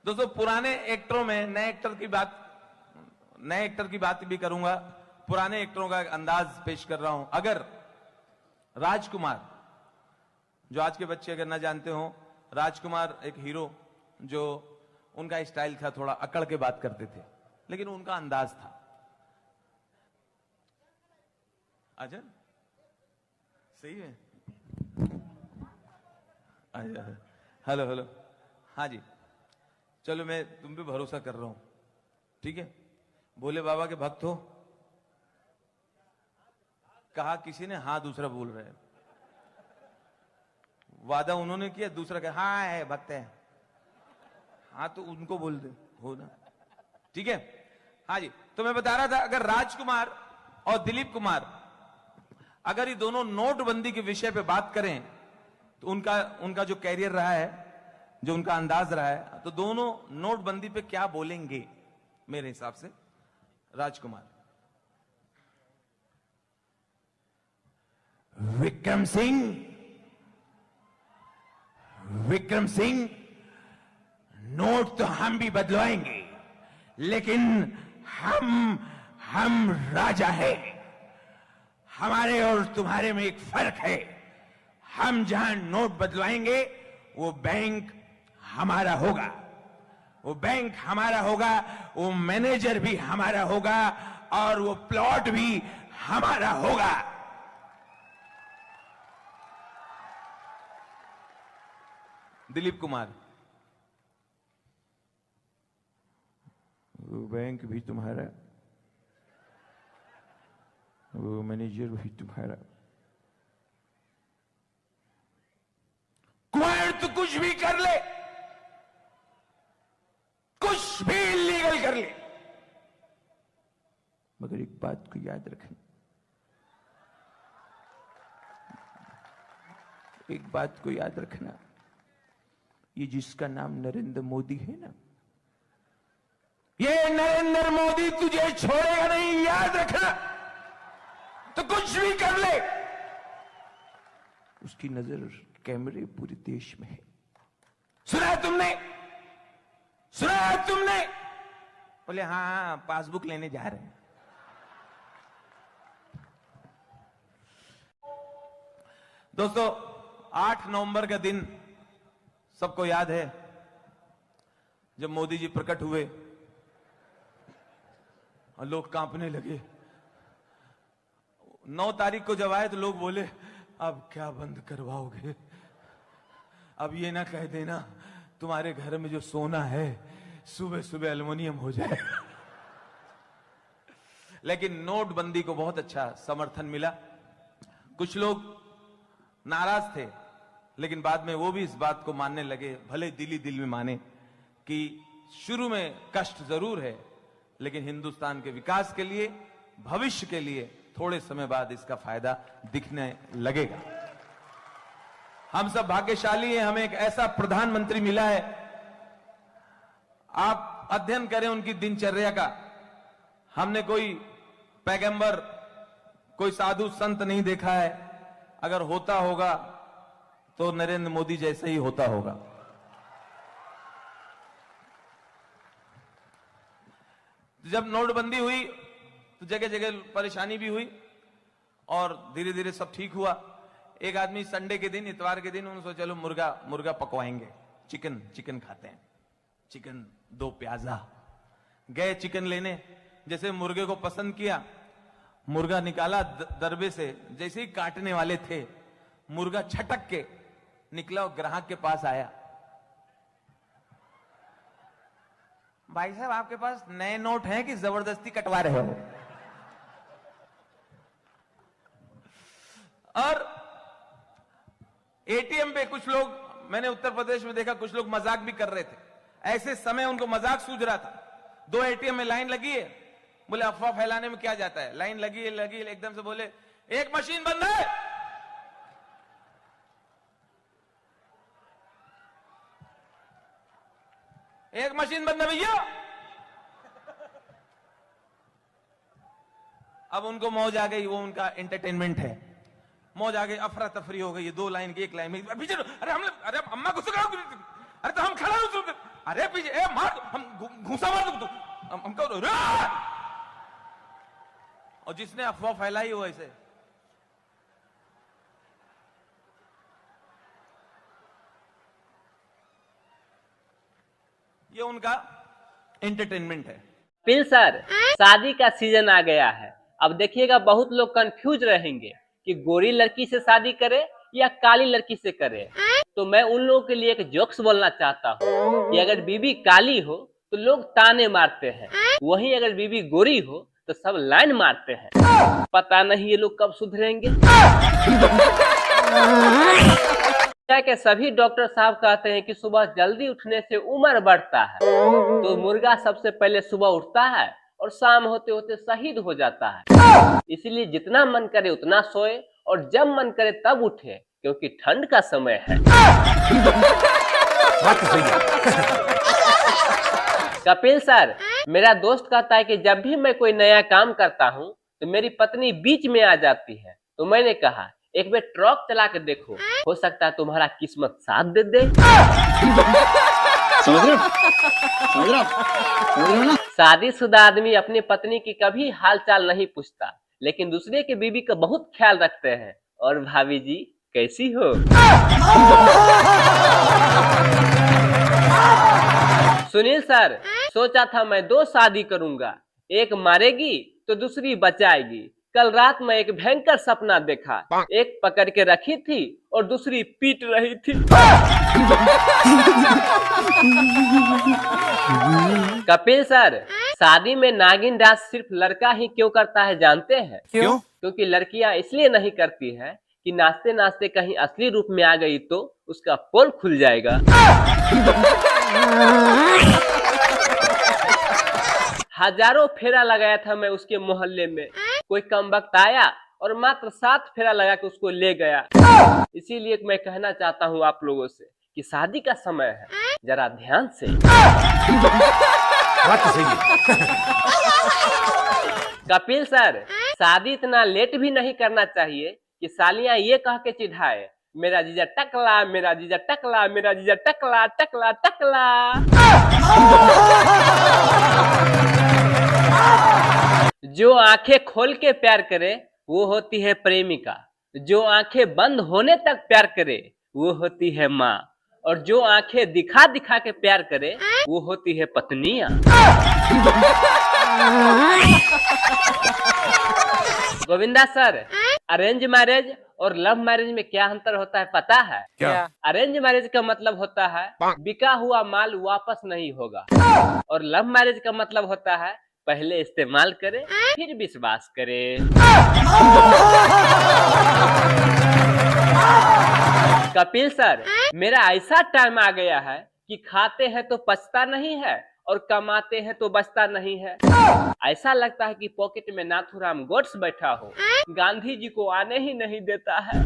दोस्तों पुराने एक्टरों में नए एक्टर की बात भी करूंगा। पुराने एक्टरों का एक अंदाज पेश कर रहा हूं। अगर राजकुमार, जो आज के बच्चे अगर ना जानते हो, राजकुमार एक हीरो जो उनका स्टाइल था, थोड़ा अकड़ के बात करते थे, लेकिन उनका अंदाज था। अच्छा सही है। हेलो हेलो, हाँ जी, चलो मैं तुम पे भरोसा कर रहा हूं, ठीक है। भोले बाबा के भक्त हो, कहा किसी ने, हाँ दूसरा बोल रहे हैं। वादा उन्होंने किया, दूसरा कहा हाँ है, भक्त है, हाँ तो उनको बोल दे, हो ना, ठीक है। हाँ जी, तो मैं बता रहा था, अगर राजकुमार और दिलीप कुमार अगर ये दोनों नोटबंदी के विषय पे बात करें तो उनका जो कैरियर रहा है, जो उनका अंदाज रहा है, तो दोनों नोटबंदी पे क्या बोलेंगे मेरे हिसाब से। राजकुमार, विक्रम सिंह, नोट तो हम भी बदलवाएंगे, लेकिन हम राजा हैं। हमारे और तुम्हारे में एक फर्क है। हम जहां नोट बदलवाएंगे वो बैंक हमारा होगा, वो मैनेजर भी हमारा होगा, और वो प्लॉट भी हमारा होगा। दिलीप कुमार, वो बैंक भी तुम्हारा, वो मैनेजर भी तुम्हारा। कुमार तो कुछ भी कर ले, कुछ भी इलीगल कर ले, मगर एक बात को याद रखना, ये जिसका नाम नरेंद्र मोदी है ना, ये नरेंद्र मोदी तुझे छोड़ेगा नहीं, याद रखना। तो कुछ भी कर ले, उसकी नजर कैमरे पूरे देश में है। सुना तुमने? बोले हाँ, पासबुक लेने जा रहे हैं। दोस्तों 8 नवंबर का दिन सबको याद है, जब मोदी जी प्रकट हुए और लोग कांपने लगे। 9 तारीख को जब आए तो लोग बोले अब क्या बंद करवाओगे, अब ये ना कह देना तुम्हारे घर में जो सोना है सुबह सुबह एल्युमिनियम हो जाए। लेकिन नोटबंदी को बहुत अच्छा समर्थन मिला। कुछ लोग नाराज थे, लेकिन बाद में वो भी इस बात को मानने लगे, भले दिल में माने, कि शुरू में कष्ट जरूर है, लेकिन हिंदुस्तान के विकास के लिए, भविष्य के लिए थोड़े समय बाद इसका फायदा दिखने लगेगा। हम सब भाग्यशाली हैं, हमें एक ऐसा प्रधानमंत्री मिला है। आप अध्ययन करें उनकी दिनचर्या का। हमने कोई पैगंबर, कोई साधु संत नहीं देखा है। अगर होता होगा तो नरेंद्र मोदी जैसे ही होता होगा। जब नोटबंदी हुई तो जगह जगह परेशानी भी हुई और धीरे धीरे सब ठीक हुआ। एक आदमी संडे के दिन, इतवार के दिन, उन्होंने सोचा चलो मुर्गा पकवाएंगे, चिकन खाते हैं, चिकन 2 प्याजा। गए चिकन लेने, जैसे मुर्गे को पसंद किया, मुर्गा निकाला दरबे से, जैसे ही काटने वाले थे, मुर्गा छटक के निकला और ग्राहक के पास आया। भाई साहब आपके पास नए नोट हैं कि जबरदस्ती कटवा रहे हो? और एटीएम पे कुछ लोग, मैंने उत्तर प्रदेश में देखा, कुछ लोग मजाक भी कर रहे थे। ऐसे समय उनको मजाक सूझ रहा था। 2 एटीएम में लाइन लगी है, बोले अफवाह फैलाने में क्या जाता है, लाइन लगी है, एकदम से बोले एक मशीन बंद है। एक मशीन बंद है भैया। अब उनको मौज आ गई, वो उनका एंटरटेनमेंट है, मौज आ गई, अफरा तफरी हो गई, 2 लाइन की 1 लाइन में, पीछे अरे अम्मा गुस्सा, अरे तो हम खड़ा हो, अरे पीछे ए मार दो, हम घूसा मार दो तू, हमको और जिसने अफवाह फैलाई हो ऐसे। ये उनका एंटरटेनमेंट है। कपिल सर, शादी का सीजन आ गया है। अब देखिएगा बहुत लोग कंफ्यूज रहेंगे कि गोरी लड़की से शादी करे या काली लड़की से करे। तो मैं उन लोगों के लिए एक जोक्स बोलना चाहता हूँ कि अगर बीबी काली हो तो लोग ताने मारते हैं, वहीं अगर बीबी गोरी हो तो सब लाइन मारते हैं। पता नहीं ये लोग कब सुधरेंगे। के सभी डॉक्टर साहब कहते हैं कि सुबह जल्दी उठने से उम्र बढ़ता है, तो मुर्गा सबसे पहले सुबह उठता है और शाम होते होते शहीद हो जाता है। इसलिए जितना मन करे उतना सोए और जब मन करे तब उठे, क्योंकि ठंड का समय है। कपिल सर, मेरा दोस्त कहता है कि जब भी मैं कोई नया काम करता हूँ तो मेरी पत्नी बीच में आ जाती है। तो मैंने कहा एक बार ट्रक चला के देखो, हो सकता है तुम्हारा किस्मत साथ दे दे। समझ रहे हो ना? शादीशुदा आदमी अपनी पत्नी की कभी हालचाल नहीं पूछता, लेकिन दूसरे के बीवी का बहुत ख्याल रखते हैं। और भाभी जी कैसी हो? सुनील सर, सोचा था मैं 2 शादी करूंगा, एक मारेगी तो दूसरी बचाएगी। कल रात में एक भयंकर सपना देखा, एक पकड़ के रखी थी और दूसरी पीट रही थी। कपिल सर, शादी में नागिन डांस सिर्फ लड़का ही क्यों करता है जानते हैं? क्यों? क्योंकि लड़कियां इसलिए नहीं करती है कि नाचते नाचते कहीं असली रूप में आ गई तो उसका पोल खुल जाएगा। हजारों फेरा लगाया था मैं उसके मोहल्ले में, कोई कमबख्त आया और मात्र 7 फेरा लगा के उसको ले गया। इसीलिए मैं कहना चाहता हूँ आप लोगों से कि शादी का समय है, जरा ध्यान से। कपिल सर, शादी इतना लेट भी नहीं करना चाहिए कि सालियां ये कह के चिढ़ाए, मेरा जीजा टकला, मेरा जीजा टकला, मेरा जीजा टकला टकला टकला। जो आंखें खोल के प्यार करे वो होती है प्रेमिका, जो आंखें बंद होने तक प्यार करे वो होती है माँ, और जो आंखें दिखा दिखा के प्यार करे वो होती है पत्नियां। गोविंदा सर, अरेंज मैरिज और लव मैरिज में क्या अंतर होता है पता है? क्या? अरेंज मैरिज का मतलब होता है बिका हुआ माल वापस नहीं होगा, और लव मैरिज का मतलब होता है पहले इस्तेमाल करे फिर विश्वास करे। कपिल सर, मेरा ऐसा टाइम आ गया है कि खाते हैं तो पछता नहीं है और कमाते हैं तो बचता नहीं है। ऐसा लगता है कि पॉकेट में नाथुराम गोड्स बैठा हो, गांधी जी को आने ही नहीं देता है।